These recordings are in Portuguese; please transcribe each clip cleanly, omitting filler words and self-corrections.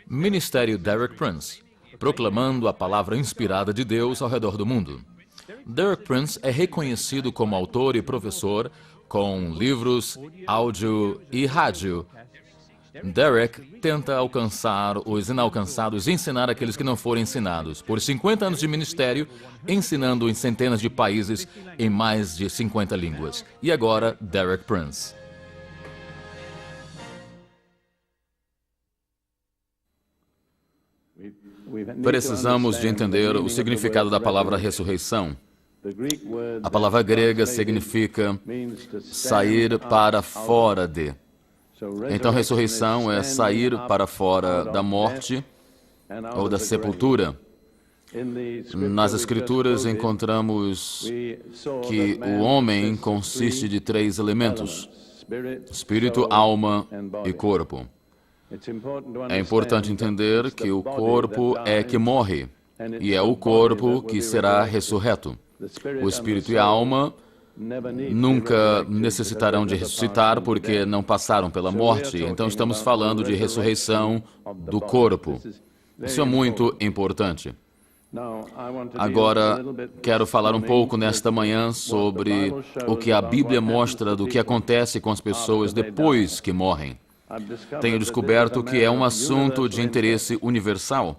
Ministério Derek Prince, proclamando a palavra inspirada de Deus ao redor do mundo. Derek Prince é reconhecido como autor e professor com livros, áudio e rádio. Derek tenta alcançar os inalcançados e ensinar aqueles que não foram ensinados. Por 50 anos de ministério, ensinando em centenas de países em mais de 50 línguas. E agora, Derek Prince. Precisamos de entender o significado da palavra ressurreição. A palavra grega significa sair para fora de. Então, ressurreição é sair para fora da morte ou da sepultura. Nas Escrituras encontramos que o homem consiste de 3 elementos: espírito, alma e corpo. É importante entender que o corpo é que morre, e é o corpo que será ressurreto. O espírito e a alma nunca necessitarão de ressuscitar porque não passaram pela morte. Então estamos falando de ressurreição do corpo. Isso é muito importante. Agora, quero falar um pouco nesta manhã sobre o que a Bíblia mostra do que acontece com as pessoas depois que morrem. Tenho descoberto que é um assunto de interesse universal.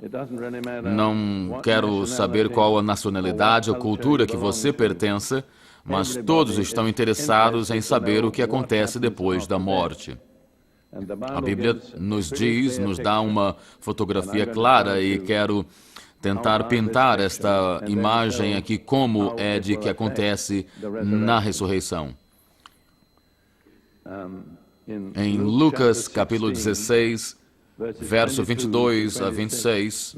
Não quero saber qual a nacionalidade ou cultura que você pertença, mas todos estão interessados em saber o que acontece depois da morte. A Bíblia nos diz, nos dá uma fotografia clara e quero tentar pintar esta imagem aqui como é de que acontece na ressurreição. Em Lucas, capítulo 16, verso 22 a 26,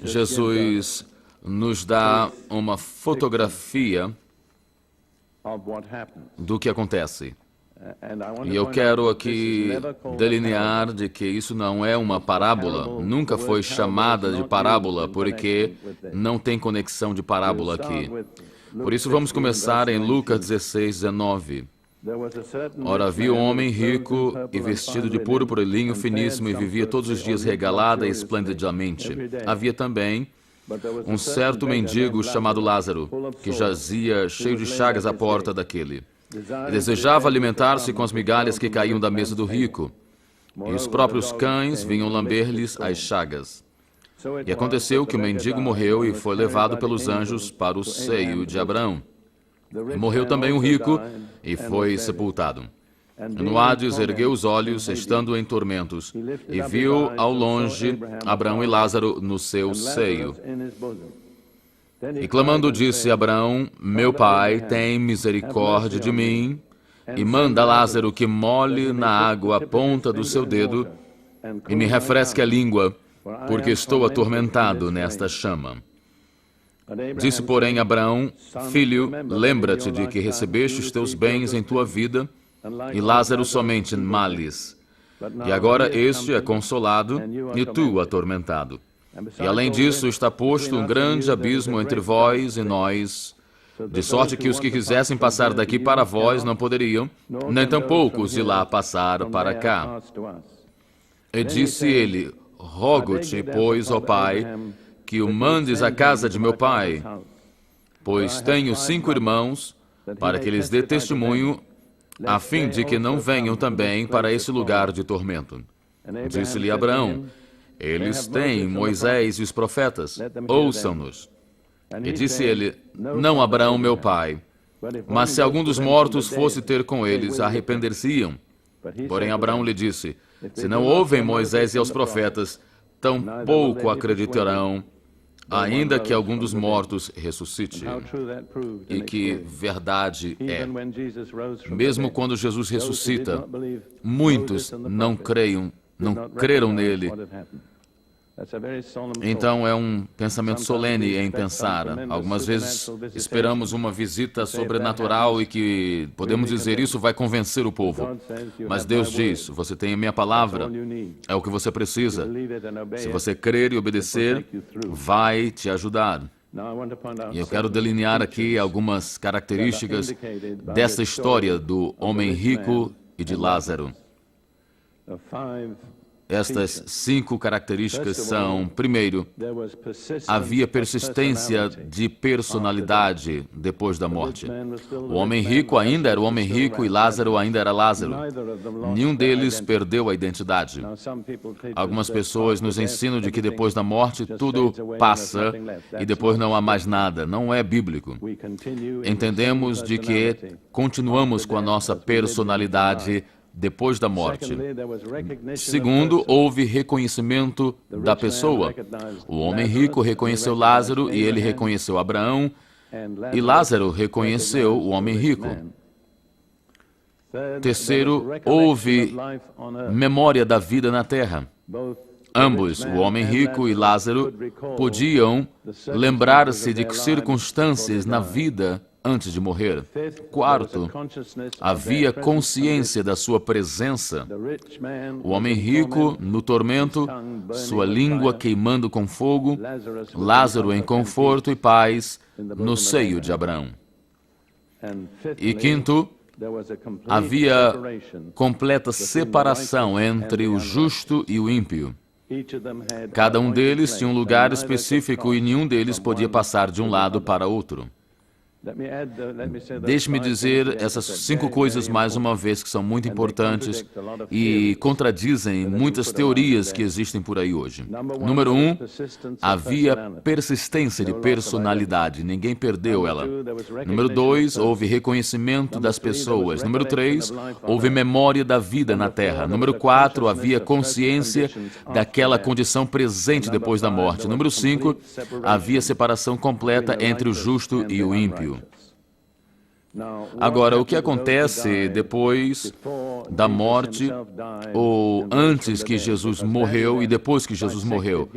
Jesus nos dá uma fotografia do que acontece. E eu quero aqui delinear de que isso não é uma parábola, nunca foi chamada de parábola, porque não tem conexão de parábola aqui. Por isso vamos começar em Lucas 16, 19. Ora, havia um homem rico e vestido de púrpura e linho finíssimo e vivia todos os dias regalada e esplendidamente. Havia também um certo mendigo chamado Lázaro, que jazia cheio de chagas à porta daquele. E desejava alimentar-se com as migalhas que caíam da mesa do rico. E os próprios cães vinham lamber-lhes as chagas. E aconteceu que o mendigo morreu e foi levado pelos anjos para o seio de Abraão. E morreu também o rico e foi sepultado. No Hades ergueu os olhos, estando em tormentos, e viu ao longe Abraão e Lázaro no seu seio. E clamando disse Abraão: Meu pai, tem misericórdia de mim, e manda Lázaro que molhe na água a ponta do seu dedo, e me refresque a língua, porque estou atormentado nesta chama. Disse, porém, Abraão: Filho, lembra-te de que recebeste os teus bens em tua vida, e Lázaro somente males. E agora este é consolado, e tu atormentado. E além disso está posto um grande abismo entre vós e nós, de sorte que os que quisessem passar daqui para vós não poderiam, nem tampouco os de lá passar para cá. E disse ele: Rogo-te, pois, ó Pai, que o mandes à casa de meu pai, pois tenho 5 irmãos, para que lhes dê testemunho, a fim de que não venham também para esse lugar de tormento. Disse-lhe Abraão: Eles têm Moisés e os profetas, ouçam-nos. E disse ele: Não, Abraão, meu pai, mas se algum dos mortos fosse ter com eles, arrepender-se-iam. Porém Abraão lhe disse: Se não ouvem Moisés e aos profetas, tampouco acreditarão, ainda que algum dos mortos ressuscite. E que verdade é. Mesmo quando Jesus ressuscita, muitos não creram nele. Então é um pensamento solene em pensar. Algumas vezes esperamos uma visita sobrenatural e que podemos dizer isso vai convencer o povo. Mas Deus diz: você tem a minha palavra, é o que você precisa. Se você crer e obedecer, vai te ajudar. E eu quero delinear aqui algumas características dessa história do homem rico e de Lázaro. Estas 5 características são: primeiro, havia persistência de personalidade depois da morte. O homem rico ainda era o homem rico e Lázaro ainda era Lázaro. Nenhum deles perdeu a identidade. Algumas pessoas nos ensinam de que depois da morte tudo passa e depois não há mais nada. Não é bíblico. Entendemos de que continuamos com a nossa personalidade depois da morte. Segundo, houve reconhecimento da pessoa. O homem rico reconheceu Lázaro e ele reconheceu Abraão, e Lázaro reconheceu o homem rico. Terceiro, houve memória da vida na terra. Ambos, o homem rico e Lázaro, podiam lembrar-se de circunstâncias na vida antes de morrer. Quarto, havia consciência da sua presença. O homem rico no tormento, sua língua queimando com fogo, Lázaro em conforto e paz no seio de Abraão. E quinto, havia completa separação entre o justo e o ímpio. Cada um deles tinha um lugar específico e nenhum deles podia passar de um lado para outro. Deixe-me dizer essas 5 coisas mais uma vez que são muito importantes e contradizem muitas teorias que existem por aí hoje. Número 1, havia persistência de personalidade, ninguém perdeu ela. Número 2, houve reconhecimento das pessoas. Número 3, houve memória da vida na terra. Número 4, havia consciência daquela condição presente depois da morte. Número 5, havia separação completa entre o justo e o ímpio. Agora, o que acontece depois da morte ou antes que Jesus morreu e depois que Jesus morreu?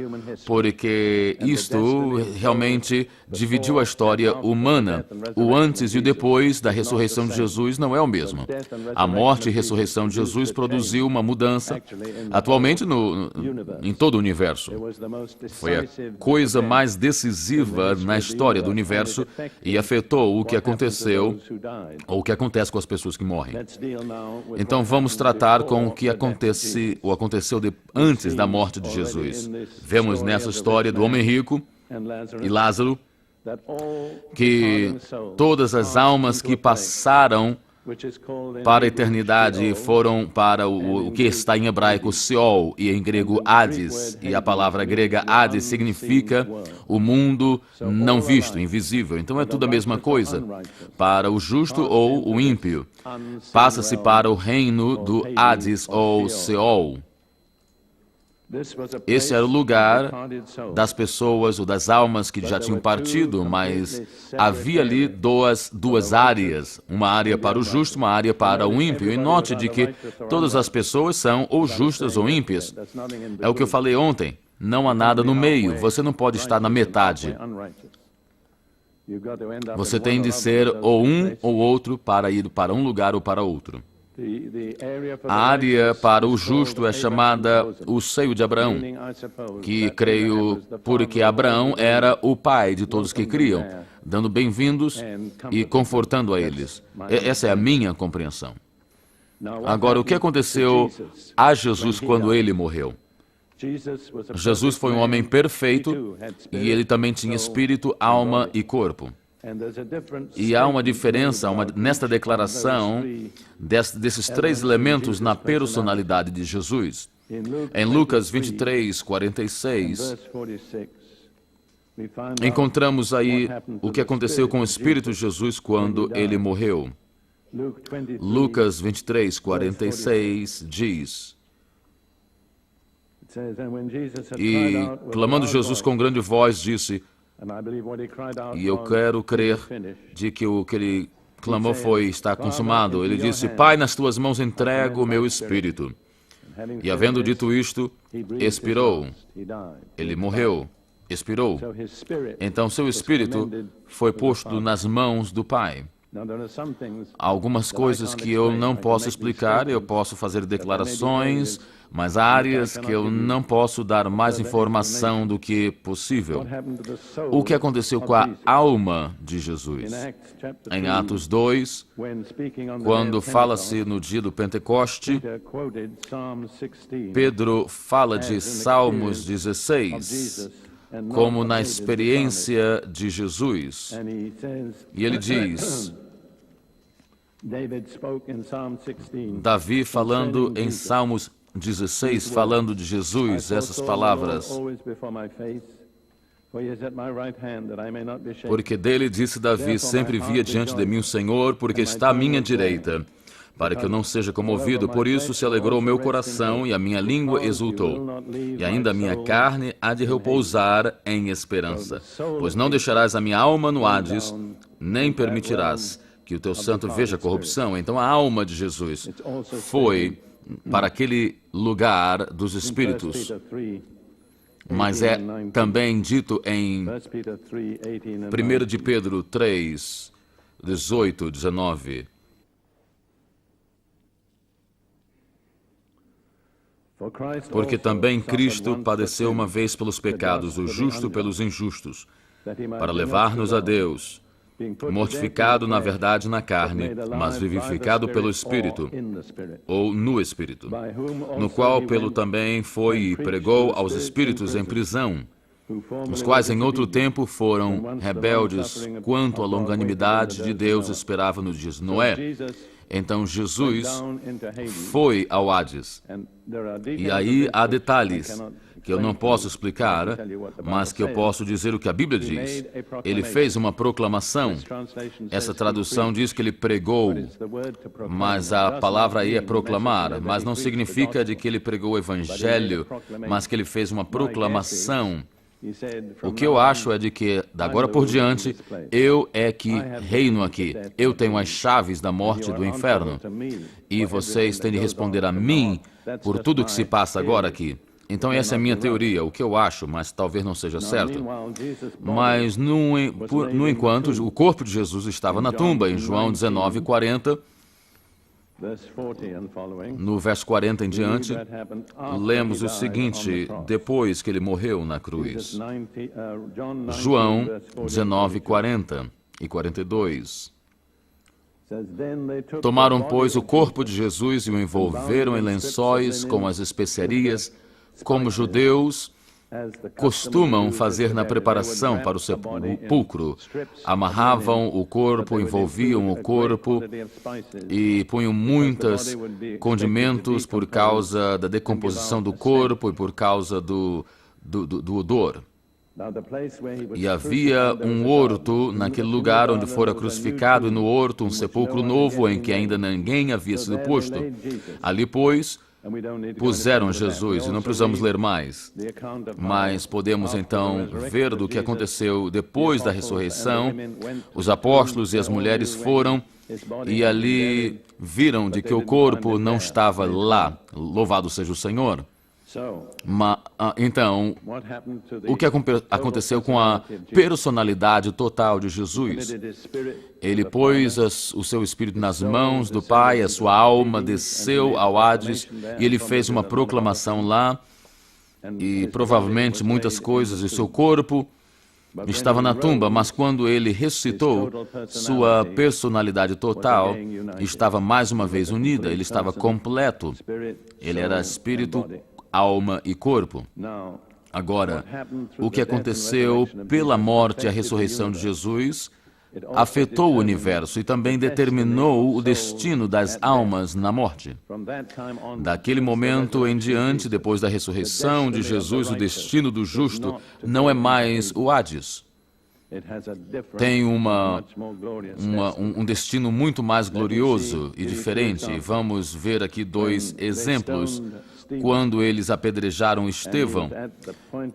Porque isto realmente dividiu a história humana. O antes e o depois da ressurreição de Jesus não é o mesmo. A morte e ressurreição de Jesus produziu uma mudança atualmente em todo o universo. Foi a coisa mais decisiva na história do universo e afetou o que aconteceu ou o que acontece com as pessoas que morrem. Então vamos tratar com o que aconteceu antes da morte de Jesus. Vemos nessa história do homem rico e Lázaro que todas as almas que passaram para a eternidade foram para o que está em hebraico Seol e em grego Hades, e a palavra grega Hades significa o mundo não visto, invisível. Então é tudo a mesma coisa. Para o justo ou o ímpio, passa-se para o reino do Hades ou Seol. Esse era o lugar das pessoas ou das almas que já tinham partido, mas havia ali duas áreas, uma área para o justo, uma área para o ímpio. E note de que todas as pessoas são ou justas ou ímpias. É o que eu falei ontem, não há nada no meio, você não pode estar na metade. Você tem de ser ou um ou outro para ir para um lugar ou para outro. A área para o justo é chamada o seio de Abraão, que creio porque Abraão era o pai de todos que criam, dando bem-vindos e confortando a eles. Essa é a minha compreensão. Agora, o que aconteceu a Jesus quando ele morreu? Jesus foi um homem perfeito e ele também tinha espírito, alma e corpo. E há uma diferença nesta declaração desses 3 elementos na personalidade de Jesus. Em Lucas 23, 46, encontramos aí o que aconteceu com o Espírito de Jesus quando ele morreu. Lucas 23, 46 diz: E, clamando Jesus com grande voz, disse, e eu quero crer de que o que ele clamou está consumado. Ele disse, Pai, nas tuas mãos entrego o meu espírito. E havendo dito isto, expirou. Ele morreu, expirou. Então seu espírito foi posto nas mãos do Pai. Há algumas coisas que eu não posso explicar, eu posso fazer declarações, mas há áreas que eu não posso dar mais informação do que possível. O que aconteceu com a alma de Jesus? Em Atos 2, quando fala-se no dia do Pentecoste, Pedro fala de Salmos 16, como na experiência de Jesus. E ele diz, Davi falando em Salmos 16, falando de Jesus, essas palavras. Porque dele disse Davi, sempre via diante de mim o Senhor, porque está à minha direita, para que eu não seja comovido. Por isso se alegrou o meu coração e a minha língua exultou. E ainda a minha carne há de repousar em esperança. Pois não deixarás a minha alma no Hades, nem permitirás que o teu santo veja corrupção. Então a alma de Jesus foi para aquele lugar dos espíritos. Mas é também dito em 1 de Pedro 3, 18, 19. Porque também Cristo padeceu uma vez pelos pecados, o justo pelos injustos, para levar-nos a Deus, mortificado na verdade na carne, mas vivificado pelo Espírito, ou no Espírito, no qual pelo também foi e pregou aos espíritos em prisão, os quais em outro tempo foram rebeldes quanto à longanimidade de Deus esperava nos dias de Noé. Então Jesus foi ao Hades. E aí há detalhes que eu não posso explicar, mas que eu posso dizer o que a Bíblia diz. Ele fez uma proclamação. Essa tradução diz que ele pregou, mas a palavra aí é proclamar, mas não significa de que ele pregou o Evangelho, mas que ele fez uma proclamação. O que eu acho é de que, da agora por diante, eu é que reino aqui. Eu tenho as chaves da morte e do inferno. E vocês têm de responder a mim por tudo que se passa agora aqui. Então essa é a minha teoria, o que eu acho, mas talvez não seja certo. Mas, no enquanto, o corpo de Jesus estava na tumba, em João 19, 40... No verso 40 em diante, lemos o seguinte, depois que ele morreu na cruz. João 19, 40 e 42. Tomaram, pois, o corpo de Jesus e o envolveram em lençóis com as especiarias, como judeus costumam fazer na preparação para o sepulcro. Amarravam o corpo, envolviam o corpo e punham muitos condimentos por causa da decomposição do corpo e por causa do odor. E havia um horto naquele lugar onde fora crucificado, e no horto um sepulcro novo em que ainda ninguém havia sido posto. Ali, pois, puseram Jesus, e não precisamos ler mais, mas podemos então ver do que aconteceu depois da ressurreição. Os apóstolos e as mulheres foram e ali viram de que o corpo não estava lá. Louvado seja o Senhor. Então, o que aconteceu com a personalidade total de Jesus? Ele pôs o seu espírito nas mãos do Pai, a sua alma desceu ao Hades e ele fez uma proclamação lá e provavelmente muitas coisas de seu corpo estava na tumba, mas quando ele ressuscitou, sua personalidade total estava mais uma vez unida, ele estava completo, ele era espírito, alma e corpo. Agora, o que aconteceu pela morte e a ressurreição de Jesus afetou o universo e também determinou o destino das almas na morte. Daquele momento em diante, depois da ressurreição de Jesus, o destino do justo não é mais o Hades. Tem um destino muito mais glorioso e diferente. Vamos ver aqui dois exemplos. Quando eles apedrejaram Estevão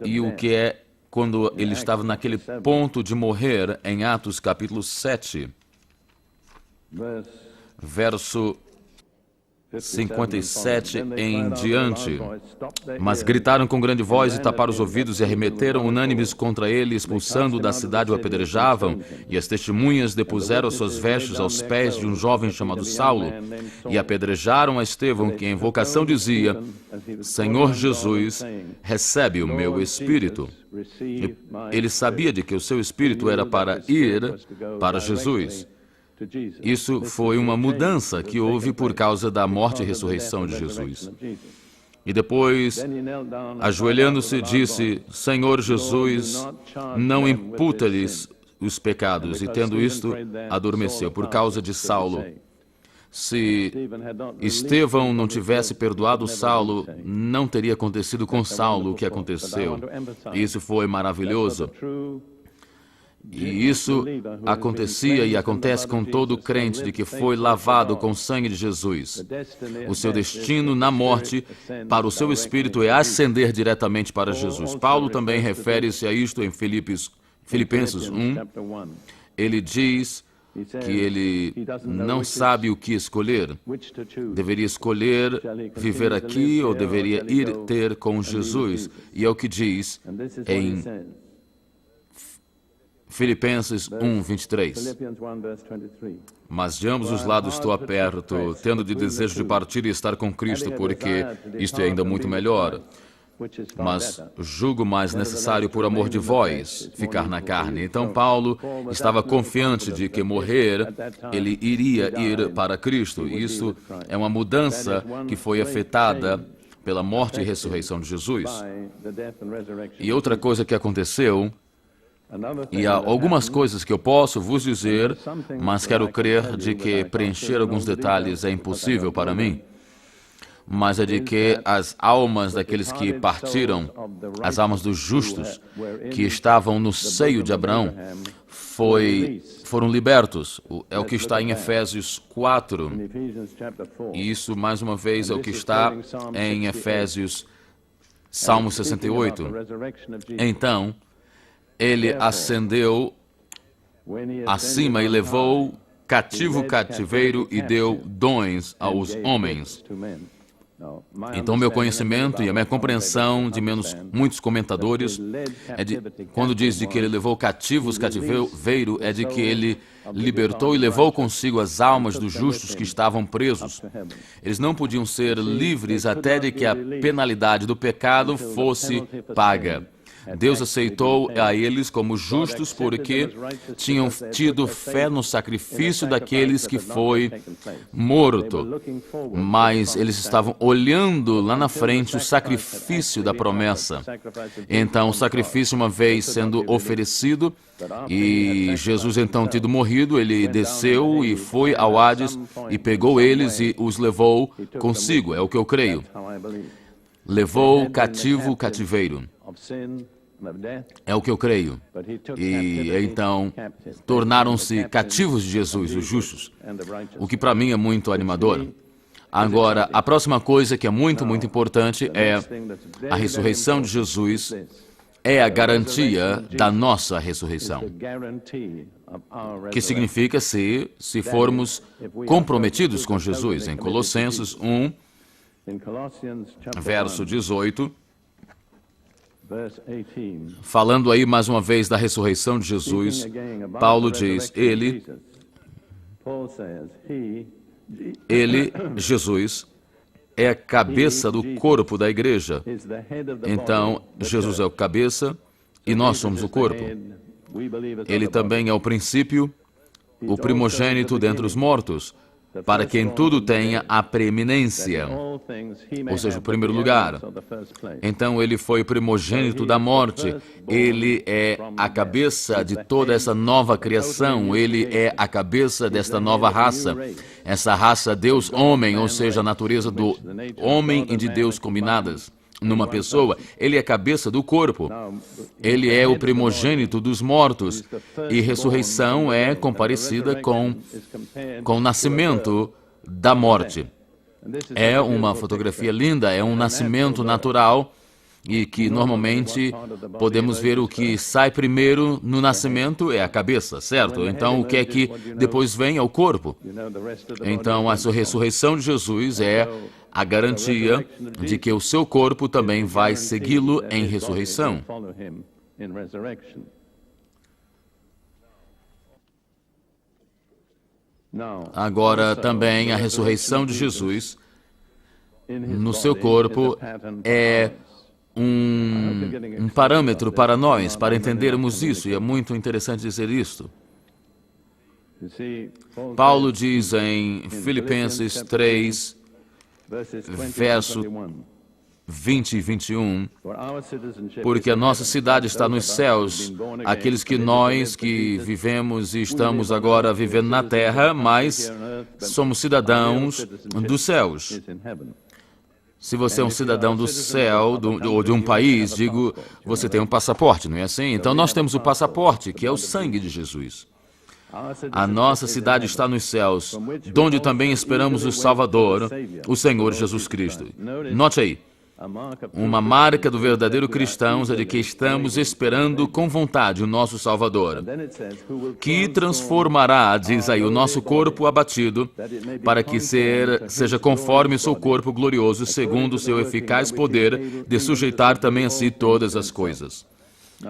e o que é quando ele estava naquele ponto de morrer, em Atos capítulo 7, verso 57 em diante. Mas gritaram com grande voz e taparam os ouvidos e arremeteram unânimes contra ele, expulsando da cidade o apedrejavam, e as testemunhas depuseram suas vestes aos pés de um jovem chamado Saulo, e apedrejaram a Estevão, que em invocação dizia: Senhor Jesus, recebe o meu espírito. Ele sabia de que o seu espírito era para ir para Jesus. Isso foi uma mudança que houve por causa da morte e ressurreição de Jesus. E depois, ajoelhando-se, disse: Senhor Jesus, não imputa-lhes os pecados. E tendo isto, adormeceu por causa de Saulo. Se Estevão não tivesse perdoado Saulo, não teria acontecido com Saulo o que aconteceu. Isso foi maravilhoso. E isso acontecia e acontece com todo crente de que foi lavado com o sangue de Jesus. O seu destino na morte para o seu espírito é ascender diretamente para Jesus. Paulo também refere-se a isto em Filipenses 1. Ele diz que ele não sabe o que escolher. Deveria escolher viver aqui ou deveria ir ter com Jesus. E é o que diz em Filipenses 1, 23. Mas de ambos os lados estou aperto, tendo de desejo de partir e estar com Cristo, porque isto é ainda muito melhor. Mas julgo mais necessário, por amor de vós, ficar na carne. Então Paulo estava confiante de que morrer, ele iria ir para Cristo. Isso é uma mudança que foi afetada pela morte e ressurreição de Jesus. E outra coisa que aconteceu, e há algumas coisas que eu posso vos dizer, mas quero crer de que preencher alguns detalhes é impossível para mim. Mas é de que as almas daqueles que partiram, as almas dos justos, que estavam no seio de Abraão, foram libertos. É o que está em Efésios 4. E isso, mais uma vez, é o que está em Efésios, Salmo 68. Então, ele ascendeu acima e levou cativo o cativeiro e deu dons aos homens. Então, meu conhecimento e a minha compreensão de muitos comentadores quando diz de que ele levou cativos cativeiro, é de que ele libertou e levou consigo as almas dos justos que estavam presos. Eles não podiam ser livres até de que a penalidade do pecado fosse paga. Deus aceitou a eles como justos porque tinham tido fé no sacrifício daqueles que foi morto. Mas eles estavam olhando lá na frente o sacrifício da promessa. Então, o sacrifício, uma vez sendo oferecido, e Jesus então tido morrido, ele desceu e foi ao Hades e pegou eles e os levou consigo. É o que eu creio. Levou cativo o cativeiro. É o que eu creio. E então tornaram-se cativos de Jesus, os justos, o que para mim é muito animador. Agora, a próxima coisa que é muito, muito importante é a ressurreição de Jesus. É a garantia da nossa ressurreição. Que significa se formos comprometidos com Jesus. Em Colossenses 1, verso 18, falando aí mais uma vez da ressurreição de Jesus, Paulo diz, ele, Jesus, é a cabeça do corpo da igreja. Então, Jesus é o cabeça e nós somos o corpo. Ele também é o princípio, o primogênito dentre os mortos, para que em tudo tenha a preeminência, ou seja, o primeiro lugar. Então, ele foi o primogênito da morte, ele é a cabeça de toda essa nova criação, ele é a cabeça desta nova raça, essa raça Deus-homem, ou seja, a natureza do homem e de Deus combinadas numa pessoa. Ele é a cabeça do corpo, ele é o primogênito dos mortos, e ressurreição é comparecida com o nascimento da morte. É uma fotografia linda, é um nascimento natural, e que normalmente podemos ver o que sai primeiro no nascimento é a cabeça, certo? Então, o que é que depois vem é o corpo. Então, a ressurreição de Jesus é a garantia de que o seu corpo também vai segui-lo em ressurreição. Agora, também a ressurreição de Jesus no seu corpo é um parâmetro para nós, para entendermos isso, e é muito interessante dizer isto. Paulo diz em Filipenses 3, verso 20 e 21, porque a nossa cidade está nos céus, aqueles que nós que vivemos e estamos agora vivendo na terra, mas somos cidadãos dos céus. Se você é um cidadão do céu, ou de um país, digo, você tem um passaporte, não é assim? Então nós temos o passaporte, que é o sangue de Jesus. A nossa cidade está nos céus, de onde também esperamos o Salvador, o Senhor Jesus Cristo. Note aí, uma marca do verdadeiro cristão é de que estamos esperando com vontade o nosso Salvador, que transformará, diz aí, o nosso corpo abatido, para que seja conforme o seu corpo glorioso, segundo o seu eficaz poder de sujeitar também a si todas as coisas.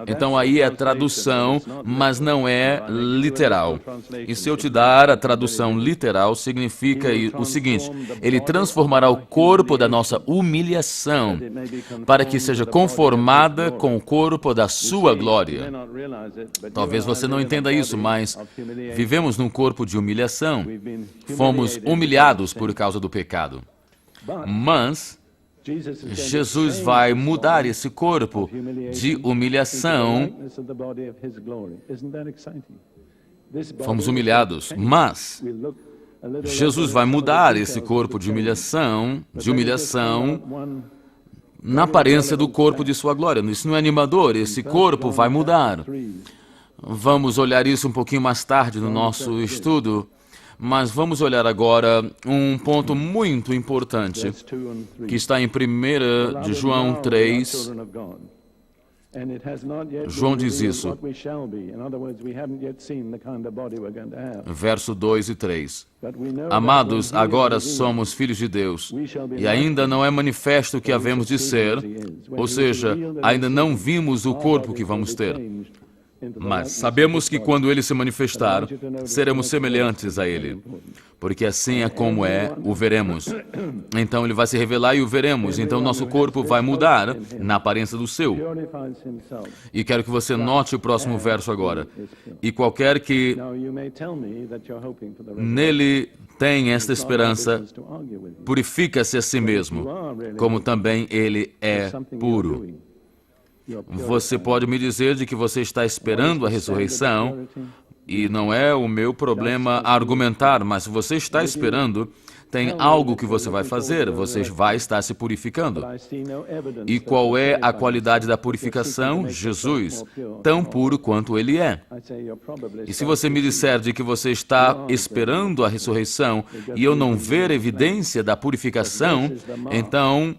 Então aí é tradução, mas não é literal. E se eu te dar a tradução literal, significa o seguinte: ele transformará o corpo da nossa humilhação para que seja conformada com o corpo da sua glória. Talvez você não entenda isso, mas vivemos num corpo de humilhação. Fomos humilhados por causa do pecado. Mas Jesus vai mudar esse corpo de humilhação. Fomos humilhados, mas Jesus vai mudar esse corpo de humilhação na aparência do corpo de sua glória. Isso não é animador, esse corpo vai mudar. Vamos olhar isso um pouquinho mais tarde no nosso estudo. Mas vamos olhar agora um ponto muito importante, que está em 1 de João 3. João diz isso, verso 2 e 3. Amados, agora somos filhos de Deus, e ainda não é manifesto o que havemos de ser, ou seja, ainda não vimos o corpo que vamos ter. Mas sabemos que quando Ele se manifestar, seremos semelhantes a Ele, porque assim é como o veremos. Então Ele vai se revelar e o veremos, então nosso corpo vai mudar na aparência do seu. E quero que você note o próximo verso agora. E qualquer que nele tem esta esperança, purifica-se a si mesmo, como também Ele é puro. Você pode me dizer de que você está esperando a ressurreição, e não é o meu problema argumentar, mas se você está esperando, tem algo que você vai fazer, você vai estar se purificando. E qual é a qualidade da purificação? Jesus, tão puro quanto Ele é. E se você me disser de que você está esperando a ressurreição e eu não ver evidência da purificação, então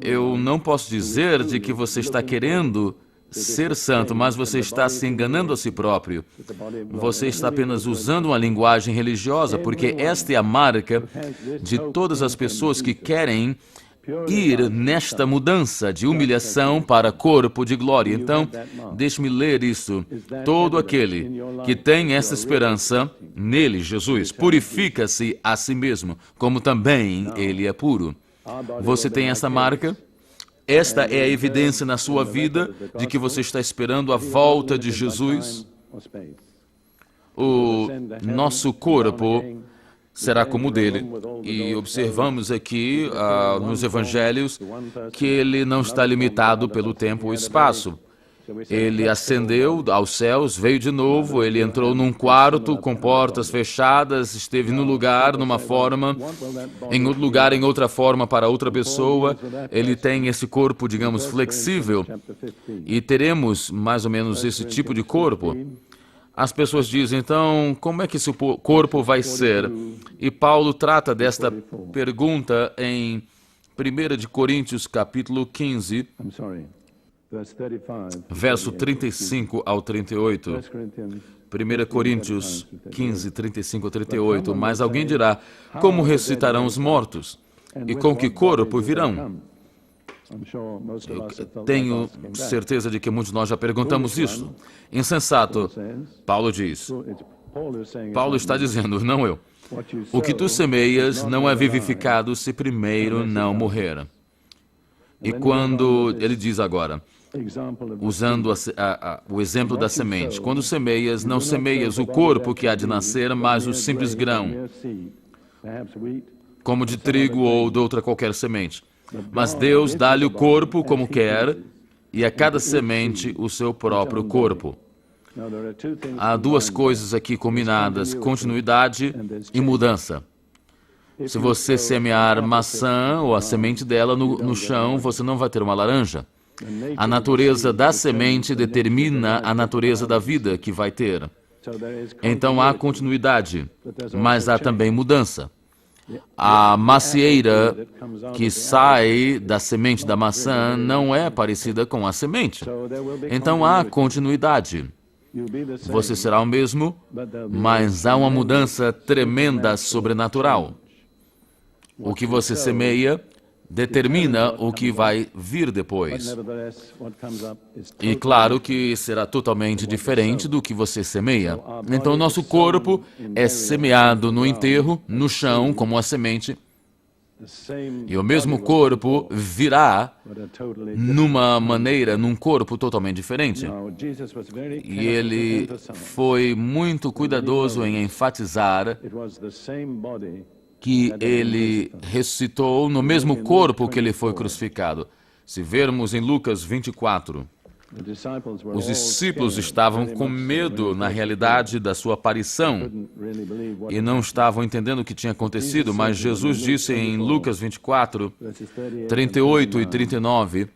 eu não posso dizer de que você está querendo ser santo, mas você está se enganando a si próprio. Você está apenas usando uma linguagem religiosa, porque esta é a marca de todas as pessoas que querem ir nesta mudança de humilhação para corpo de glória. Então, deixe-me ler isso. Todo aquele que tem essa esperança nele, Jesus, purifica-se a si mesmo, como também ele é puro. Você tem essa marca? Esta é a evidência na sua vida de que você está esperando a volta de Jesus. O nosso corpo será como o dele. E observamos aqui nos evangelhos que ele não está limitado pelo tempo ou espaço. Ele ascendeu aos céus, veio de novo, ele entrou num quarto com portas fechadas, esteve no lugar, numa forma, em outro lugar, em outra forma para outra pessoa. Ele tem esse corpo, digamos, flexível, e teremos mais ou menos esse tipo de corpo. As pessoas dizem, então, como é que esse corpo vai ser? E Paulo trata desta pergunta em 1 de Coríntios, capítulo 15, verso 35 ao 38. 1 Coríntios 15, 35 a 38. Mas alguém dirá, como ressuscitarão os mortos? E com que corpo virão? Eu tenho certeza de que muitos de nós já perguntamos isso. Insensato, Paulo diz. Paulo está dizendo, não eu. O que tu semeias não é vivificado se primeiro não morrer. E quando ele diz agora, usando o exemplo da semente, quando semeias, não semeias o corpo que há de nascer, mas o simples grão, como de trigo ou de outra qualquer semente. Mas Deus dá-lhe o corpo como quer, e a cada semente o seu próprio corpo. Há duas coisas aqui combinadas, continuidade e mudança. Se você semear maçã ou a semente dela no chão, você não vai ter uma laranja. A natureza da semente determina a natureza da vida que vai ter. Então há continuidade, mas há também mudança. A macieira que sai da semente da maçã não é parecida com a semente. Então há continuidade. Você será o mesmo, mas há uma mudança tremenda, sobrenatural. O que você semeia determina o que vai vir depois. E claro que será totalmente diferente do que você semeia. Então, nosso corpo é semeado no enterro, no chão, como a semente. E o mesmo corpo virá numa maneira, num corpo totalmente diferente. E ele foi muito cuidadoso em enfatizar que ele ressuscitou no mesmo corpo que ele foi crucificado. Se vermos em Lucas 24, os discípulos estavam com medo, na realidade, da sua aparição e não estavam entendendo o que tinha acontecido, mas Jesus disse em Lucas 24, 38 e 39,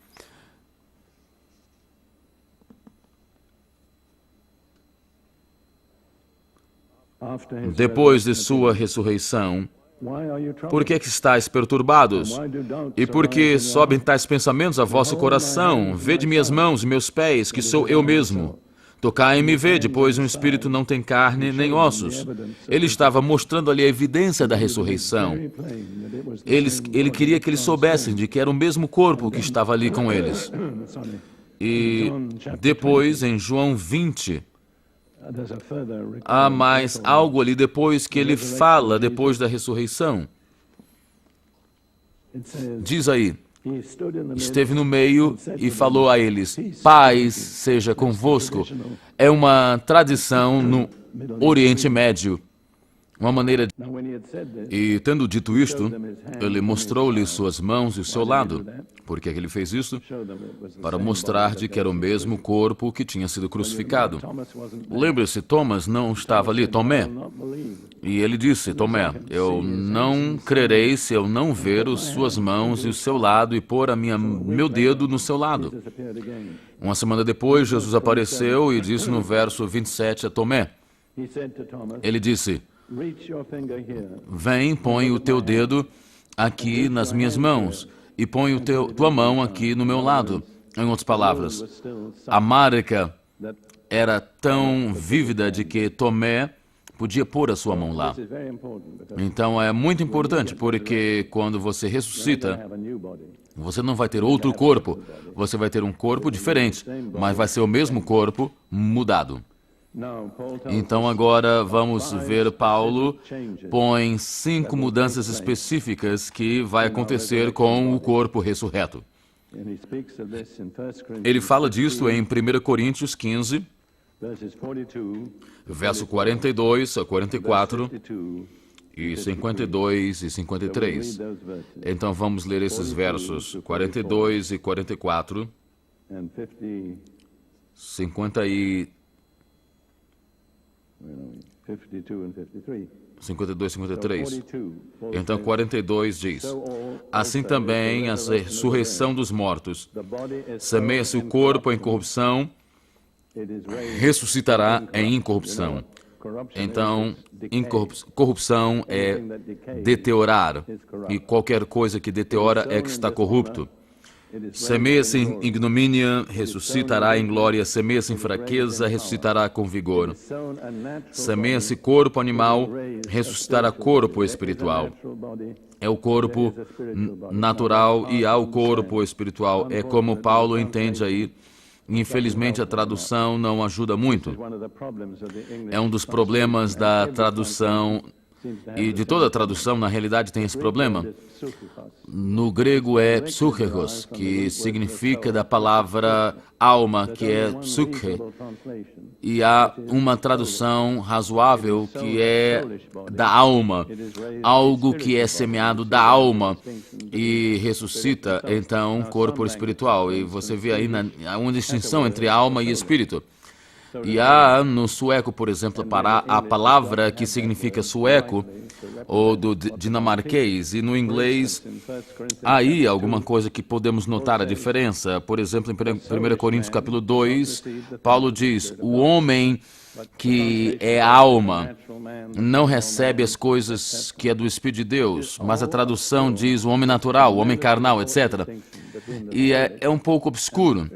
depois de sua ressurreição, por que estáis perturbados? E por que sobem tais pensamentos a vosso coração? Vede minhas mãos e meus pés, que sou eu mesmo. Tocai-me e vede, pois um espírito não tem carne nem ossos. Ele estava mostrando ali a evidência da ressurreição. Ele queria que eles soubessem de que era o mesmo corpo que estava ali com eles. E depois, em João 20, há mais algo ali depois que ele fala, depois da ressurreição. Diz aí, esteve no meio e falou a eles, paz seja convosco. É uma tradição no Oriente Médio, uma maneira de... E tendo dito isto, ele mostrou-lhe suas mãos e o seu lado. Por que ele fez isso? Para mostrar de que era o mesmo corpo que tinha sido crucificado. Lembre-se, Thomas não estava ali, Tomé. E ele disse, Tomé, eu não crerei se eu não ver as suas mãos e o seu lado e pôr meu dedo no seu lado. Uma semana depois, Jesus apareceu e disse no verso 27 a Tomé, ele disse, vem, põe o teu dedo aqui nas minhas mãos e põe tua mão aqui no meu lado. Em outras palavras, a marca era tão vívida de que Tomé podia pôr a sua mão lá. Então é muito importante, porque quando você ressuscita, você não vai ter outro corpo, você vai ter um corpo diferente, mas vai ser o mesmo corpo mudado. Então agora vamos ver Paulo põe 5 mudanças específicas que vai acontecer com o corpo ressurreto. Ele fala disso em 1 Coríntios 15, verso 42 a 44 e 52 e 53. Então vamos ler esses versos 42 e 44, 52 e 53. Então 42 diz, assim também a ressurreição dos mortos. Semeia-se o corpo em corrupção, ressuscitará em incorrupção. Então, corrupção é deteriorar, e qualquer coisa que deteriora é que está corrupto. Semeia-se em ignomínia, ressuscitará em glória. Semeia-se em fraqueza, ressuscitará com vigor. Semeia-se corpo animal, ressuscitará corpo espiritual. É o corpo natural e há o corpo espiritual. É como Paulo entende aí. Infelizmente, a tradução não ajuda muito. É um dos problemas da tradução, e de toda a tradução, na realidade, tem esse problema. No grego é psuchos, que significa da palavra alma, que é psuche. E há uma tradução razoável que é da alma, algo que é semeado da alma e ressuscita, então, corpo espiritual. E você vê aí há uma distinção entre alma e espírito. E há no sueco, por exemplo, a palavra que significa sueco, ou do dinamarquês, e no inglês, há aí alguma coisa que podemos notar a diferença. Por exemplo, em 1 Coríntios capítulo 2, Paulo diz, o homem que é alma não recebe as coisas que é do Espírito de Deus, mas a tradução diz o homem natural, o homem carnal, etc. E é um pouco obscuro,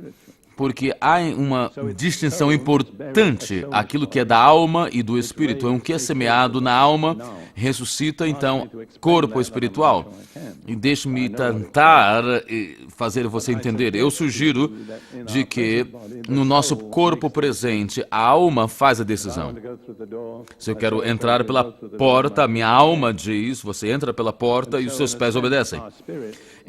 porque há uma distinção importante, aquilo que é da alma e do espírito. O que é semeado na alma ressuscita, então, corpo espiritual. E deixe-me tentar fazer você entender. Eu sugiro de que no nosso corpo presente, a alma faz a decisão. Se eu quero entrar pela porta, minha alma diz, você entra pela porta e os seus pés obedecem.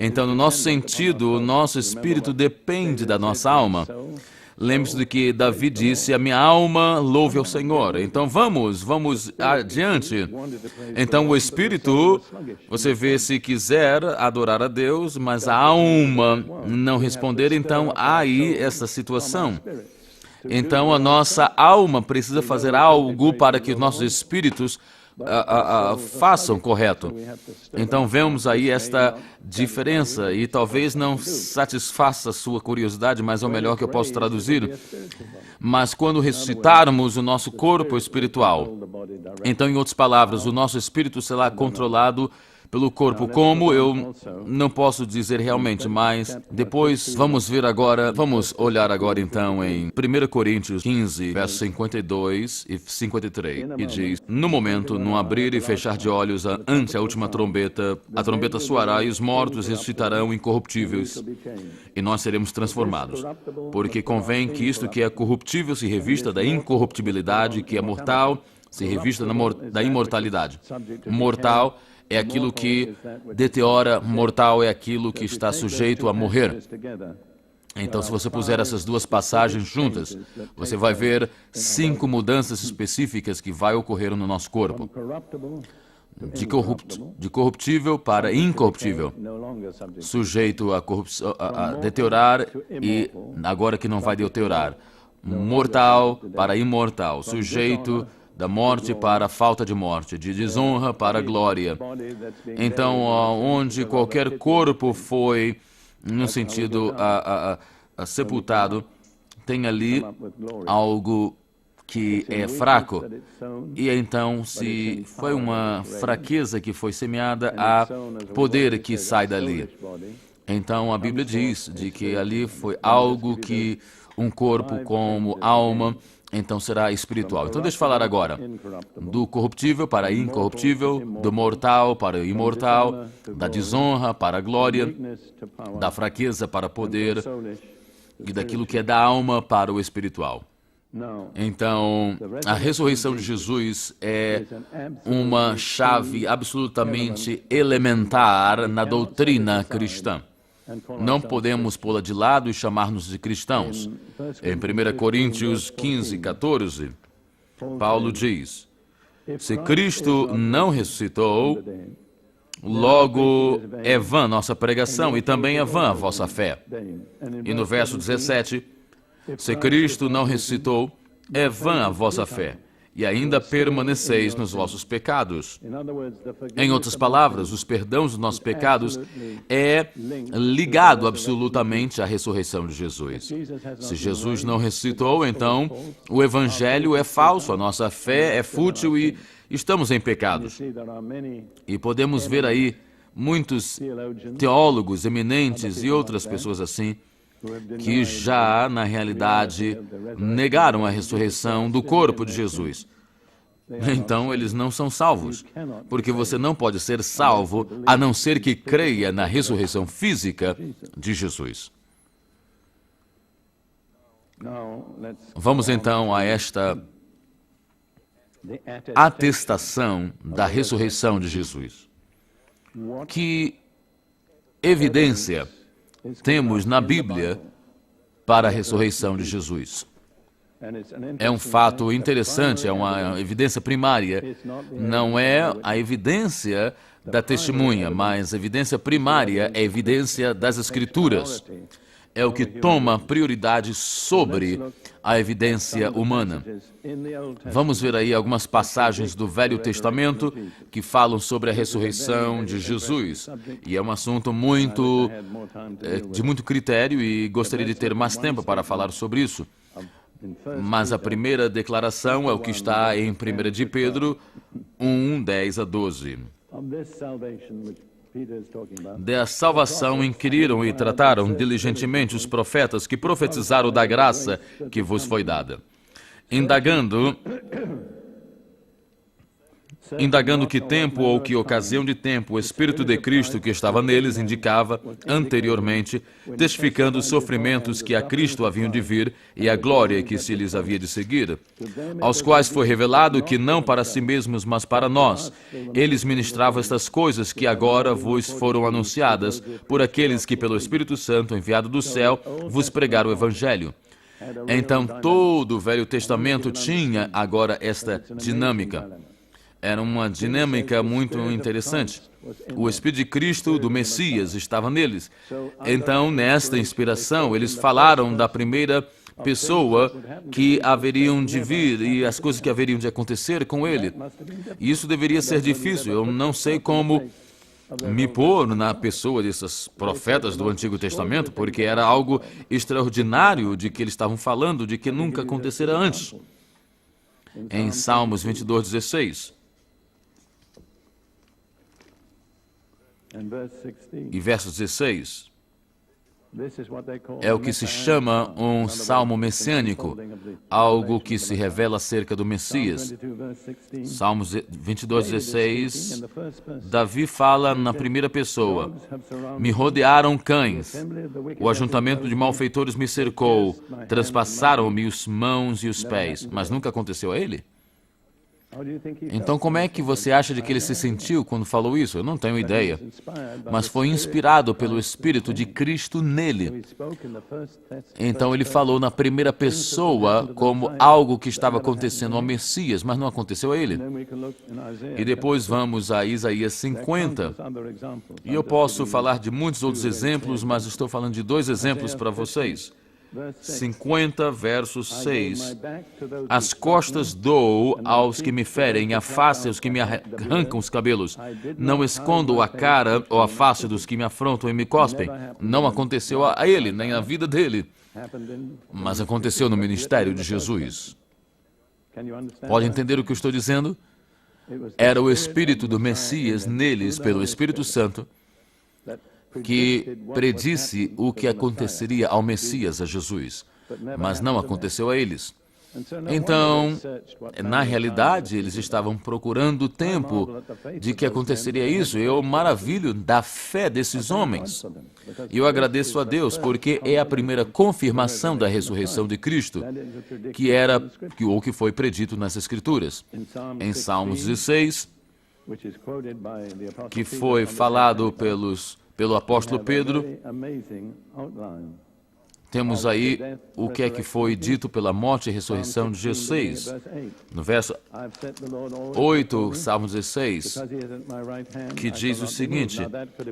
Então, no nosso sentido, o nosso espírito depende da nossa alma. Lembre-se de que Davi disse, a minha alma louve ao Senhor. Então, vamos adiante. Então, o espírito, você vê, se quiser adorar a Deus, mas a alma não responder, então há aí essa situação. Então, a nossa alma precisa fazer algo para que os nossos espíritos façam correto. Então vemos aí esta diferença e talvez não satisfaça a sua curiosidade, mas é o melhor que eu posso traduzir. Mas quando ressuscitarmos o nosso corpo espiritual, então, em outras palavras, o nosso espírito será controlado pelo corpo. Como, eu não posso dizer realmente, mas depois vamos olhar agora então em 1 Coríntios 15, versos 52 e 53, e diz, no momento, no abrir e fechar de olhos ante a última trombeta, a trombeta soará e os mortos ressuscitarão incorruptíveis, e nós seremos transformados. Porque convém que isto que é corruptível se revista da incorruptibilidade, que é mortal se revista da imortalidade. Mortal é aquilo que deteriora, mortal é aquilo que está sujeito a morrer. Então, se você puser essas duas passagens juntas, você vai ver 5 mudanças específicas que vai ocorrer no nosso corpo. De corruptível para incorruptível, sujeito a deteriorar e agora que não vai deteriorar. Mortal para imortal, sujeito da morte para a falta de morte, de desonra para a glória. Então, onde qualquer corpo foi, no sentido, sepultado, tem ali algo que é fraco. E então, se foi uma fraqueza que foi semeada, há poder que sai dali. Então, a Bíblia diz de que ali foi algo que um corpo como alma, então será espiritual. Então deixa eu falar agora do corruptível para incorruptível, do mortal para imortal, da desonra para a glória, da fraqueza para poder e daquilo que é da alma para o espiritual. Então, a ressurreição de Jesus é uma chave absolutamente elementar na doutrina cristã. Não podemos pô-la de lado e chamar-nos de cristãos. Em 1 Coríntios 15, 14, Paulo diz, se Cristo não ressuscitou, logo é vã nossa pregação e também é vã a vossa fé. E no verso 17, se Cristo não ressuscitou, é vã a vossa fé e ainda permaneceis nos vossos pecados. Em outras palavras, os perdões dos nossos pecados é ligado absolutamente à ressurreição de Jesus. Se Jesus não ressuscitou, então o Evangelho é falso, a nossa fé é fútil e estamos em pecados. E podemos ver aí muitos teólogos eminentes e outras pessoas assim, que já, na realidade, negaram a ressurreição do corpo de Jesus. Então, eles não são salvos, porque você não pode ser salvo a não ser que creia na ressurreição física de Jesus. Vamos então a esta atestação da ressurreição de Jesus. Que evidência temos na Bíblia para a ressurreição de Jesus? É um fato interessante, é uma evidência primária. Não é a evidência da testemunha, mas a evidência primária é a evidência das Escrituras. É o que toma prioridade sobre a evidência humana. Vamos ver aí algumas passagens do Velho Testamento que falam sobre a ressurreição de Jesus. E é um assunto de muito critério e gostaria de ter mais tempo para falar sobre isso. Mas a primeira declaração é o que está em 1 de Pedro 1, 10 a 12. Da salvação inquiriram e trataram diligentemente os profetas que profetizaram da graça que vos foi dada. Indagando que tempo ou que ocasião de tempo o Espírito de Cristo que estava neles indicava anteriormente, testificando os sofrimentos que a Cristo haviam de vir e a glória que se lhes havia de seguir, aos quais foi revelado que não para si mesmos, mas para nós, eles ministravam estas coisas que agora vos foram anunciadas por aqueles que pelo Espírito Santo enviado do céu vos pregaram o Evangelho. Então todo o Velho Testamento tinha agora esta dinâmica. Era uma dinâmica muito interessante. O Espírito de Cristo, do Messias, estava neles. Então, nesta inspiração, eles falaram da primeira pessoa que haveriam de vir e as coisas que haveriam de acontecer com ele. E isso deveria ser difícil. Eu não sei como me pôr na pessoa desses profetas do Antigo Testamento, porque era algo extraordinário de que eles estavam falando, de que nunca acontecera antes. Em Salmos 22, 16. E verso 16, é o que se chama um salmo messiânico, algo que se revela acerca do Messias. Salmos 22, 16, Davi fala na primeira pessoa: me rodearam cães, o ajuntamento de malfeitores me cercou, transpassaram-me as mãos e os pés. Mas nunca aconteceu a ele? Então, como é que você acha de que ele se sentiu quando falou isso? Eu não tenho ideia. Mas foi inspirado pelo Espírito de Cristo nele. Então, ele falou na primeira pessoa como algo que estava acontecendo ao Messias, mas não aconteceu a ele. E depois vamos a Isaías 50. E eu posso falar de muitos outros exemplos, mas estou falando de 2 exemplos para vocês. 50, verso 6. As costas dou aos que me ferem, a face aos que me arrancam os cabelos. Não escondo a cara ou a face dos que me afrontam e me cospem. Não aconteceu a ele, nem a vida dele. Mas aconteceu no ministério de Jesus. Pode entender o que eu estou dizendo? Era o Espírito do Messias neles, pelo Espírito Santo, que predisse o que aconteceria ao Messias, a Jesus, mas não aconteceu a eles. Então, na realidade, eles estavam procurando o tempo de que aconteceria isso. Eu maravilho da fé desses homens. E eu agradeço a Deus, porque é a primeira confirmação da ressurreição de Cristo, que foi predito nas Escrituras. Em Salmos 16, que foi falado pelo apóstolo Pedro, temos aí o que é que foi dito pela morte e ressurreição de Jesus. No verso 8, Salmo 16, que diz o seguinte: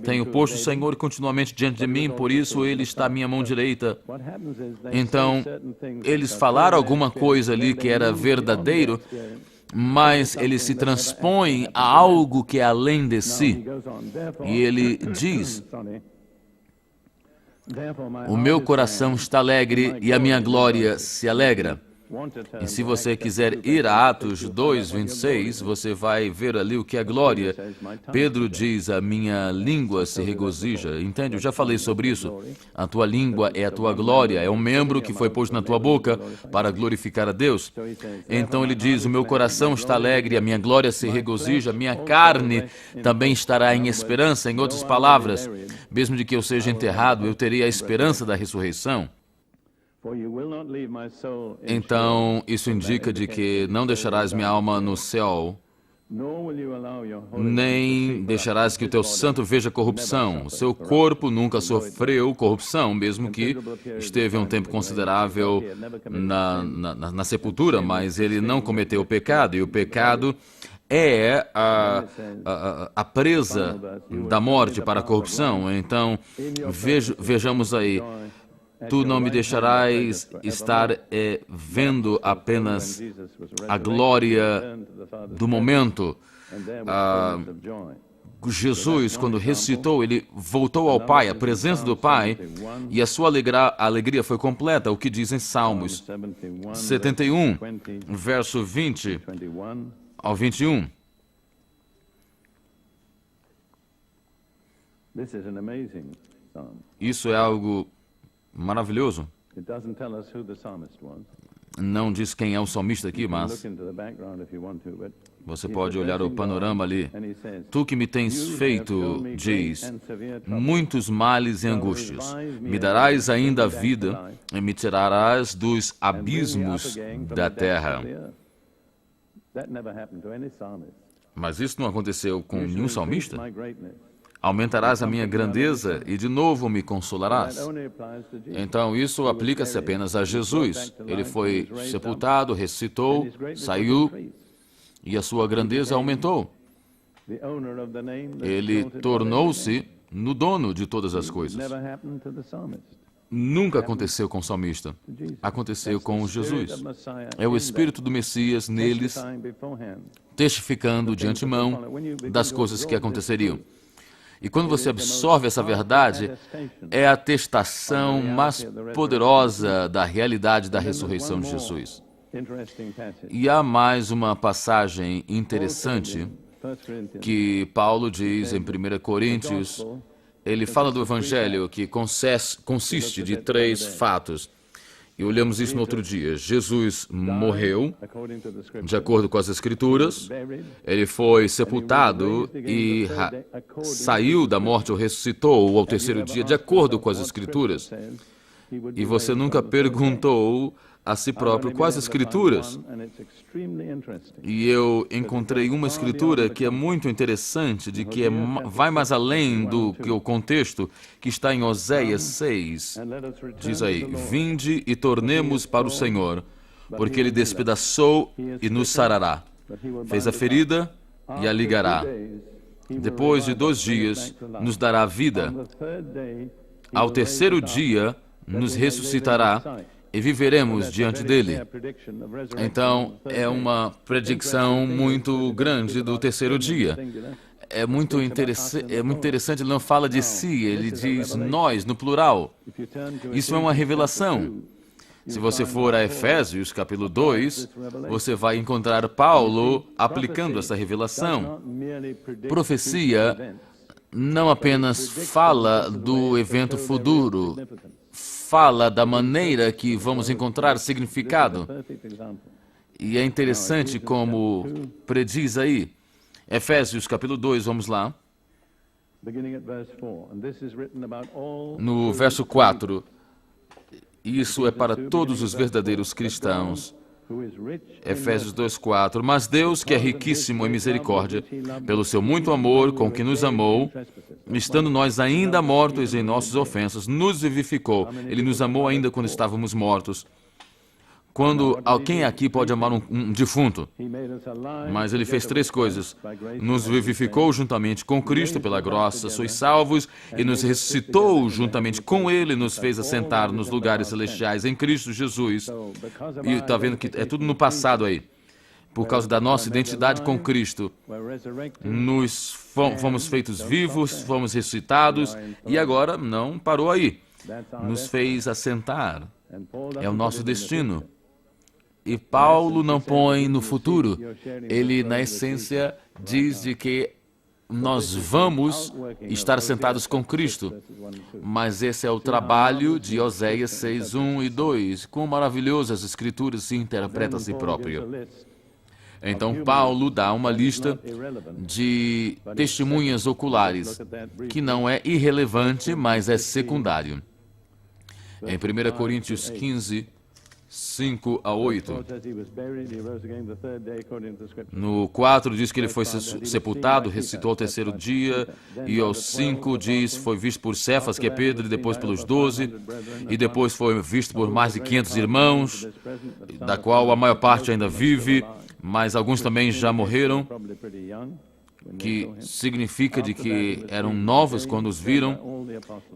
tenho posto o Senhor continuamente diante de mim, por isso Ele está à minha mão direita. Então, eles falaram alguma coisa ali que era verdadeiro, mas ele se transpõe a algo que é além de si. E ele diz: o meu coração está alegre e a minha glória se alegra. E se você quiser ir a Atos 2, 26, você vai ver ali o que é glória. Pedro diz: a minha língua se regozija. Entende? Eu já falei sobre isso. A tua língua é a tua glória, é um membro que foi posto na tua boca para glorificar a Deus. Então ele diz: o meu coração está alegre, a minha glória se regozija, a minha carne também estará em esperança. Em outras palavras, mesmo de que eu seja enterrado, eu terei a esperança da ressurreição. Então, isso indica de que não deixarás minha alma no céu, nem deixarás que o teu santo veja corrupção. O seu corpo nunca sofreu corrupção, mesmo que esteve um tempo considerável na sepultura, mas ele não cometeu o pecado, e o pecado é a presa da morte para a corrupção. Então, vejamos aí: tu não me deixarás estar vendo apenas a glória do momento. Jesus, quando ressuscitou, ele voltou ao Pai, à presença do Pai, e a sua alegria foi completa, o que diz em Salmos 71, verso 20 ao 21. Isso é algo maravilhoso. Não diz quem é o salmista aqui, mas você pode olhar o panorama ali. Tu que me tens feito, diz, muitos males e angústias. Me darás ainda a vida e me tirarás dos abismos da terra. Mas isso não aconteceu com nenhum salmista? Aumentarás a minha grandeza e de novo me consolarás. Então isso aplica-se apenas a Jesus. Ele foi sepultado, ressuscitou, saiu e a sua grandeza aumentou. Ele tornou-se no dono de todas as coisas. Nunca aconteceu com o salmista. Aconteceu com Jesus. É o Espírito do Messias neles, testificando de antemão das coisas que aconteceriam. E quando você absorve essa verdade, é a atestação mais poderosa da realidade da ressurreição de Jesus. E há mais uma passagem interessante que Paulo diz em 1 Coríntios. Ele fala do Evangelho que consiste de 3 fatos. E olhamos isso no outro dia. Jesus morreu, de acordo com as Escrituras. Ele foi sepultado e saiu da morte ou ressuscitou ao terceiro dia, de acordo com as Escrituras. E você nunca perguntou a si próprio quais Escrituras. E eu encontrei uma Escritura que é muito interessante, de que vai mais além do que o contexto, que está em Oséias 6. Diz aí: vinde e tornemos para o Senhor, porque Ele despedaçou e nos sarará. Fez a ferida e a ligará. Depois de 2 dias, nos dará vida. Ao terceiro dia, nos ressuscitará e viveremos diante dele. Então, é uma predicção muito grande do terceiro dia. É muito interessante, ele não fala de si, ele diz nós, no plural. Isso é uma revelação. Se você for a Efésios, capítulo 2, você vai encontrar Paulo aplicando essa revelação. Profecia não apenas fala do evento futuro, fala da maneira que vamos encontrar significado. E é interessante como prediz aí. Efésios capítulo 2, vamos lá. No verso 4. Isso é para todos os verdadeiros cristãos. Efésios 2:4. Mas Deus, que é riquíssimo em misericórdia, pelo seu muito amor com que nos amou, estando nós ainda mortos em nossas ofensas, nos vivificou. Ele nos amou ainda quando estávamos mortos. Quando alguém aqui pode amar um defunto, mas ele fez 3 coisas. Nos vivificou juntamente com Cristo pela graça, sois salvos, e nos ressuscitou juntamente com Ele, nos fez assentar nos lugares celestiais em Cristo Jesus. E está vendo que é tudo no passado aí. Por causa da nossa identidade com Cristo, nós fomos feitos vivos, fomos ressuscitados, e agora não parou aí. Nos fez assentar. É o nosso destino. E Paulo não põe no futuro. Ele, na essência, diz de que nós vamos estar sentados com Cristo. Mas esse é o trabalho de Oséias 6:1 e 2. Quão maravilhoso as Escrituras se interpretam a si próprio. Então, Paulo dá uma lista de testemunhas oculares, que não é irrelevante, mas é secundário. Em 1 Coríntios 15, 5 a 8. No 4 diz que ele foi sepultado, ressuscitou ao 3º dia, e aos 5 diz foi visto por Cefas, que é Pedro, e depois pelos 12, e depois foi visto por mais de 500 irmãos, da qual a maior parte ainda vive, mas alguns também já morreram, que significa de que eram novos quando os viram,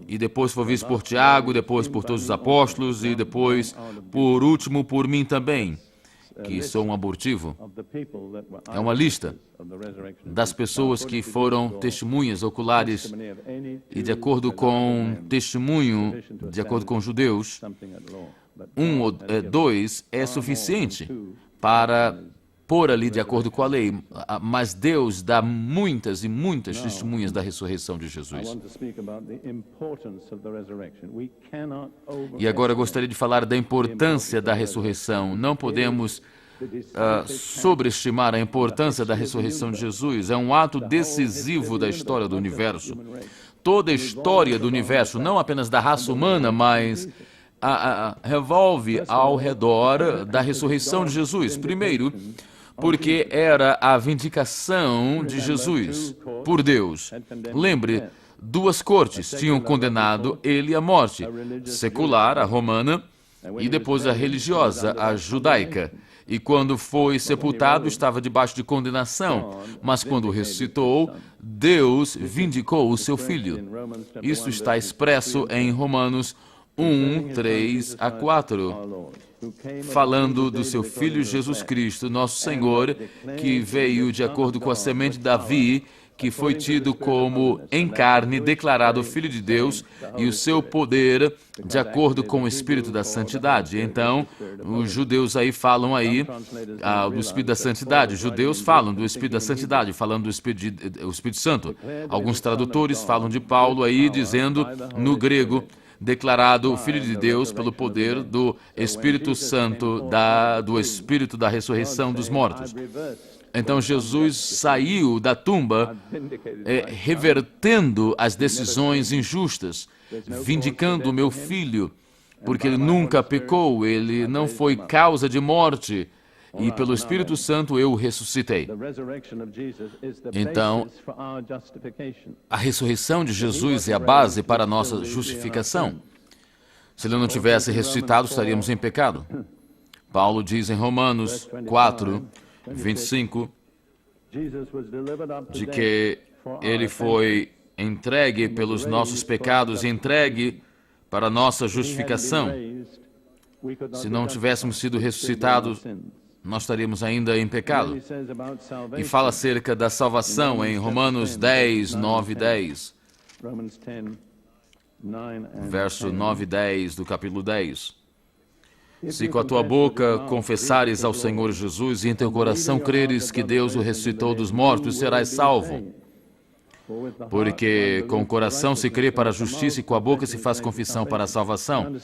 e depois foi visto por Tiago, depois por todos os apóstolos, e depois, por último, por mim também, que sou um abortivo. É uma lista das pessoas que foram testemunhas oculares, e de acordo com testemunho, de acordo com os judeus, 1 ou 2 é suficiente para pôr ali de acordo com a lei, mas Deus dá muitas e muitas testemunhas da ressurreição de Jesus. E agora eu gostaria de falar da importância da ressurreição. Não podemos sobreestimar a importância da ressurreição de Jesus. É um ato decisivo da história do universo. Toda a história do universo, não apenas da raça humana, mas revolve ao redor da ressurreição de Jesus. Primeiro, porque era a vindicação de Jesus por Deus. Lembre, 2 cortes tinham condenado ele à morte, secular, a romana, e depois a religiosa, a judaica. E quando foi sepultado, estava debaixo de condenação, mas quando ressuscitou, Deus vindicou o seu Filho. Isso está expresso em Romanos 1, 3 a 4. Falando do seu Filho Jesus Cristo, nosso Senhor, que veio de acordo com a semente de Davi, que foi tido como em carne, declarado Filho de Deus, e o seu poder de acordo com o Espírito da Santidade. Então, os judeus aí falam aí do Espírito da Santidade. Os judeus falam do Espírito da Santidade, falando do Espírito Santo. Alguns tradutores falam de Paulo aí, dizendo no grego, declarado Filho de Deus pelo poder do Espírito Santo, do Espírito da ressurreição dos mortos. Então Jesus saiu da tumba revertendo as decisões injustas, vindicando o meu filho, porque ele nunca pecou, ele não foi causa de morte, e pelo Espírito Santo eu o ressuscitei. Então, a ressurreição de Jesus é a base para a nossa justificação. Se ele não tivesse ressuscitado, estaríamos em pecado. Paulo diz em Romanos 4, 25, de que ele foi entregue pelos nossos pecados, entregue para a nossa justificação. Se não tivéssemos sido ressuscitados, nós estaríamos ainda em pecado. E fala acerca da salvação em Romanos 10, 9 e 10. Verso 9 e 10 do capítulo 10. Se com a tua boca confessares ao Senhor Jesus e em teu coração creres que Deus o ressuscitou dos mortos, serás salvo. Porque com o coração se crê para a justiça e com a boca se faz confissão para a salvação.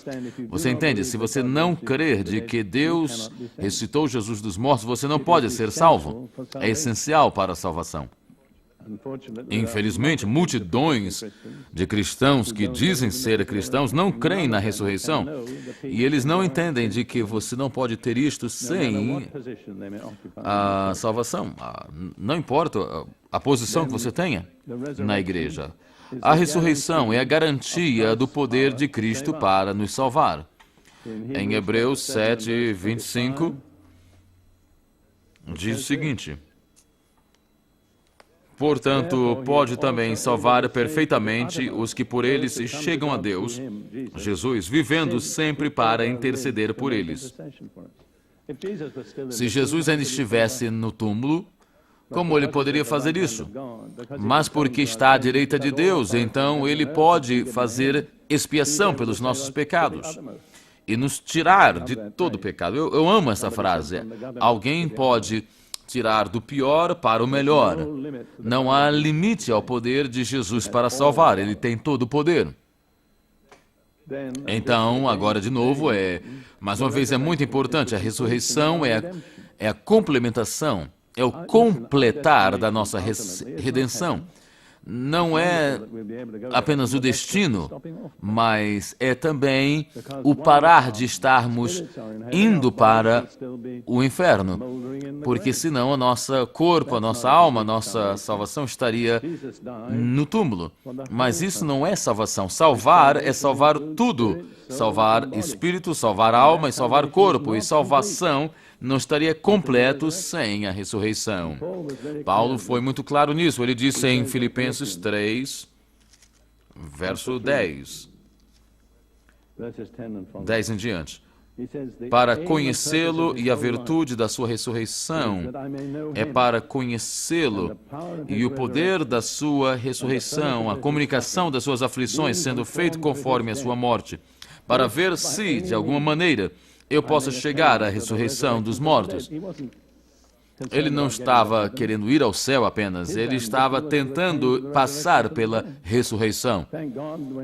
Você entende? Se você não crer de que Deus ressuscitou Jesus dos mortos, você não pode ser salvo. É essencial para a salvação. Infelizmente, multidões de cristãos que dizem ser cristãos não creem na ressurreição. E eles não entendem de que você não pode ter isto sem a salvação. Não importa a posição que você tenha na igreja. A ressurreição é a garantia do poder de Cristo para nos salvar. Em Hebreus 7, 25, diz o seguinte: portanto, pode também salvar perfeitamente os que por eles chegam a Deus, Jesus, vivendo sempre para interceder por eles. Se Jesus ainda estivesse no túmulo, como ele poderia fazer isso? Mas porque está à direita de Deus, então ele pode fazer expiação pelos nossos pecados e nos tirar de todo pecado. Eu amo essa frase. Alguém pode tirar do pior para o melhor. Não há limite ao poder de Jesus para salvar. Ele tem todo o poder. Então, agora de novo, mais uma vez, é muito importante. A ressurreição é a complementação, é o completar da nossa redenção. Não é apenas o destino, mas é também o parar de estarmos indo para o inferno, porque senão o nosso corpo, a nossa alma, a nossa salvação estaria no túmulo. Mas isso não é salvação. Salvar é salvar tudo. Salvar espírito, salvar alma e salvar corpo. E salvação não estaria completo sem a ressurreição. Paulo foi muito claro nisso. Ele disse em Filipenses 3, verso 10. 10 em diante. Para conhecê-lo e a virtude da sua ressurreição. É para conhecê-lo e o poder da sua ressurreição, a comunicação das suas aflições, sendo feito conforme a sua morte, para ver se, de alguma maneira, eu possa chegar à ressurreição dos mortos. Ele não estava querendo ir ao céu apenas, ele estava tentando passar pela ressurreição.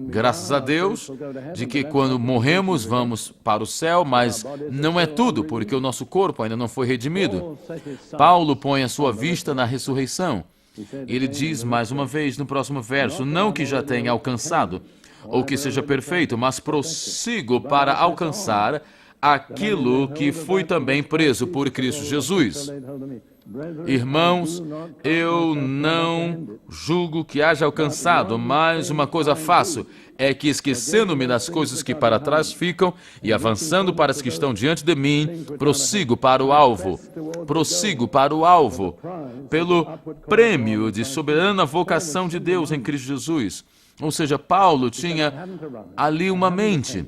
Graças a Deus, de que quando morremos vamos para o céu, mas não é tudo, porque o nosso corpo ainda não foi redimido. Paulo põe a sua vista na ressurreição. Ele diz mais uma vez no próximo verso, não que já tenha alcançado, ou que seja perfeito, mas prossigo para alcançar aquilo que fui também preso por Cristo Jesus. Irmãos, eu não julgo que haja alcançado, mas uma coisa faço, é que esquecendo-me das coisas que para trás ficam e avançando para as que estão diante de mim, prossigo para o alvo, pelo prêmio de soberana vocação de Deus em Cristo Jesus. Ou seja, Paulo tinha ali uma mente.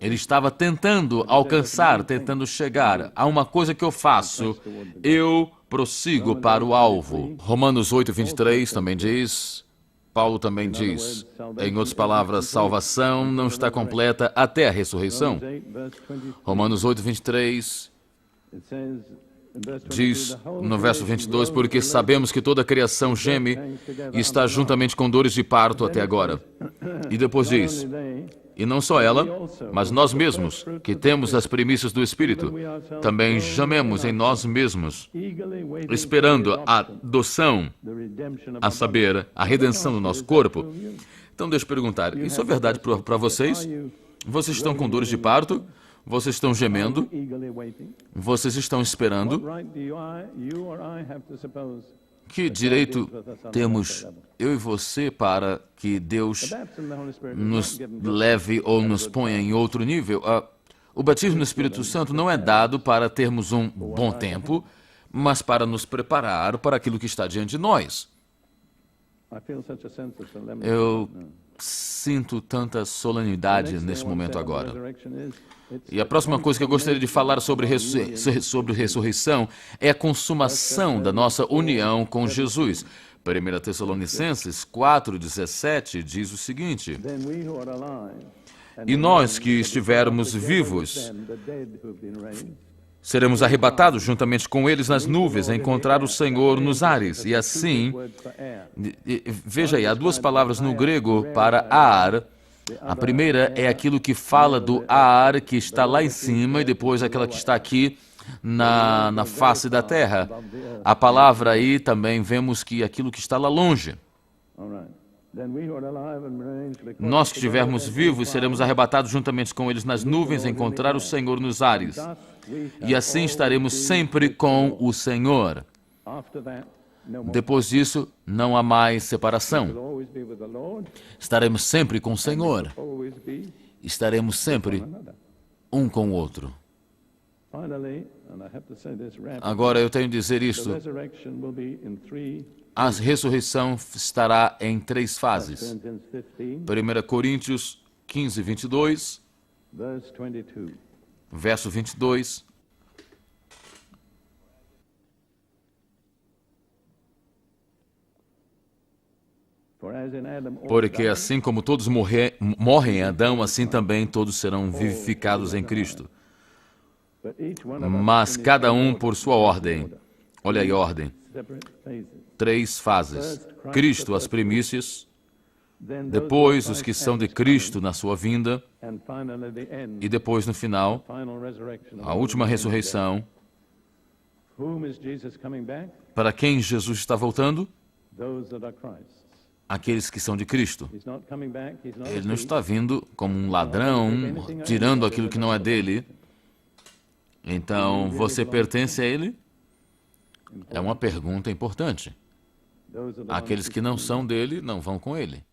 Ele estava tentando alcançar, tentando chegar a uma coisa que eu faço. Eu prossigo para o alvo. Romanos 8, 23 também diz, Paulo também diz, em outras palavras, salvação não está completa até a ressurreição. Romanos 8, 23 diz no verso 22, porque sabemos que toda a criação geme e está juntamente com dores de parto até agora. E depois diz, e não só ela, mas nós mesmos, que temos as primícias do Espírito, também gememos em nós mesmos, esperando a adoção, a saber, a redenção do nosso corpo. Então deixa eu perguntar, isso é verdade para vocês? Vocês estão com dores de parto? Vocês estão gemendo? Vocês estão esperando? Que direito temos eu e você para que Deus nos leve ou nos ponha em outro nível? O batismo no Espírito Santo não é dado para termos um bom tempo, mas para nos preparar para aquilo que está diante de nós. Eu sinto tanta solenidade nesse momento agora. E a próxima coisa que eu gostaria de falar sobre ressurreição é a consumação da nossa união com Jesus. 1 Tessalonicenses 4:17 diz o seguinte, e nós que estivermos vivos, seremos arrebatados juntamente com eles nas nuvens a encontrar o Senhor nos ares. E assim, veja aí, há duas palavras no grego para ar. A primeira é aquilo que fala do ar que está lá em cima e depois aquela que está aqui na face da terra. A palavra aí também vemos que aquilo que está lá longe. Nós que estivermos vivos seremos arrebatados juntamente com eles nas nuvens, a encontrar o Senhor nos ares. E assim estaremos sempre com o Senhor. Depois disso, não há mais separação. Estaremos sempre com o Senhor. Estaremos sempre um com o outro. Agora eu tenho de dizer isto. A ressurreição estará em 3 fases. 1 Coríntios 15, 22, verso 22. Porque assim como todos morrem em Adão, assim também todos serão vivificados em Cristo. Mas cada um por sua ordem. Olha aí a ordem. 3 fases. Cristo, as primícias. Depois, os que são de Cristo na sua vinda. E depois, no final, a última ressurreição. Para quem Jesus está voltando? Aqueles que são de Cristo. Ele não está vindo como um ladrão, tirando aquilo que não é dele. Então, você pertence a Ele? É uma pergunta importante. Aqueles que não são dele, não vão com Ele.